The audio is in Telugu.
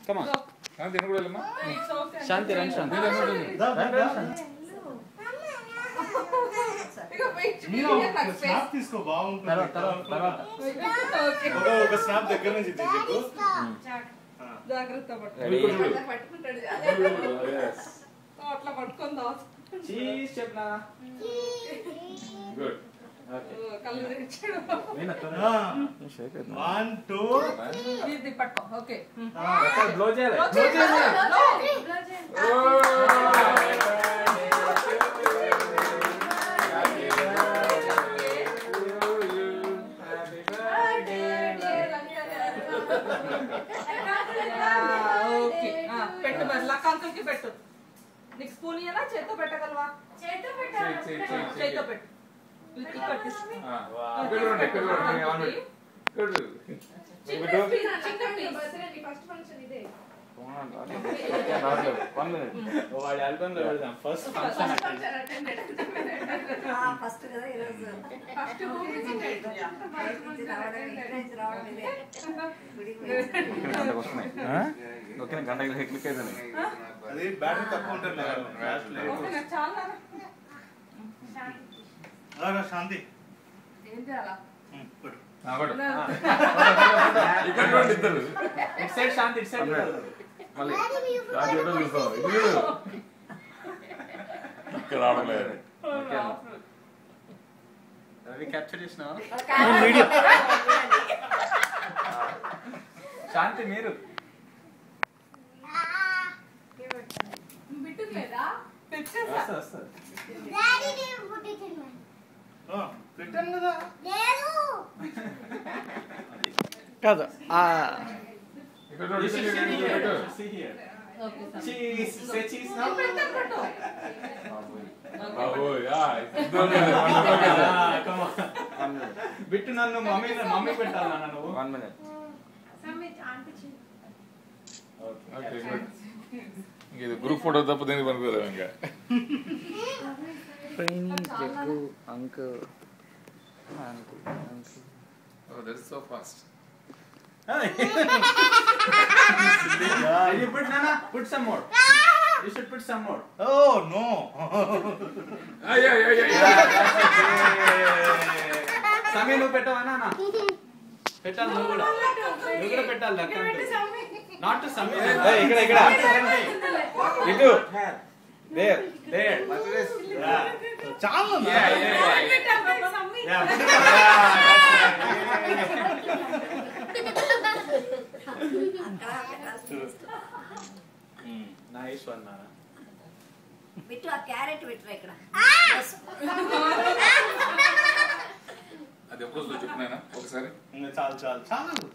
Come on. శాంతి ఎన్ని కూడా వెళ్ళమ్మా. శాంతి రండి శాంతి. స్నాప్ తీసుకో బాగుంటుంది. ఒక స్నాప్ దగ్గర నుంచి తీసుకో. జాగ్రత్త పట్టుకుంటాడు. అట్లా పట్టుకొని దాచు. చీజ్ చెప్పనా. గుడ్. కళ్ళు తెరిచాడు. 1 2 ఇది పట్టుకో. ఓకే. బ్లో చేయాలి. ఓకే. పెట్టు మరి లక్కంకుల్కి పెట్టు. నీకు స్పూన్ ఇయ్యనా చేత్తో పెట్టగలవా? చేత్తో పెట్టు. వాడి ఆల్బమ్ లో వెళ్దాం. ఫస్ట్ ఫంక్షన్ ఓకే గంట క్లిక్ అవుతుంది. అది బ్యాటరీ తక్కువ ఉంటుంది. శాంతి ఏం చేయాలా? ఇద్దరు it side Shanti it side మళ్ళీ చూస్తాం. ఇక్కడ రావట్లేదు. రవి క్యాప్చర్ చేసినా వీడియో. శాంతి మీరు బిట్టులేదా? పెట్టేసా. వస్తుంది. పెట్టాను కదా. కాదు ఇక్కడ see here. Okay sir. Cheese. Say cheese now. పెట్టు. Come on. బిట్టు నన్ను మమ్మీ పెట్టాలన్నా నువ్వు. 1 minute. Okay good. ఇది గ్రూప్ ఫోటో తప్ప దేనికి పనికిరాదు ఇంకా. Jaggu uncle Oh, that's so fast. You put Nana, put some more. You should put some more. Oh no. Yeah. సమీ నువ్వు పెట్టవా నాన్న? పెట్టాలి నువ్వు కూడా పెట్టాలి. నాట్ టు సమీ. ఇక్కడ ఇటు there చాలా నైస్ వన్ నాన్న. బిట్టు ఆ క్యారెట్ పెట్టరా ఇక్కడ. అది ఎప్పుడు చెప్పినా ఒకసారి. చాలు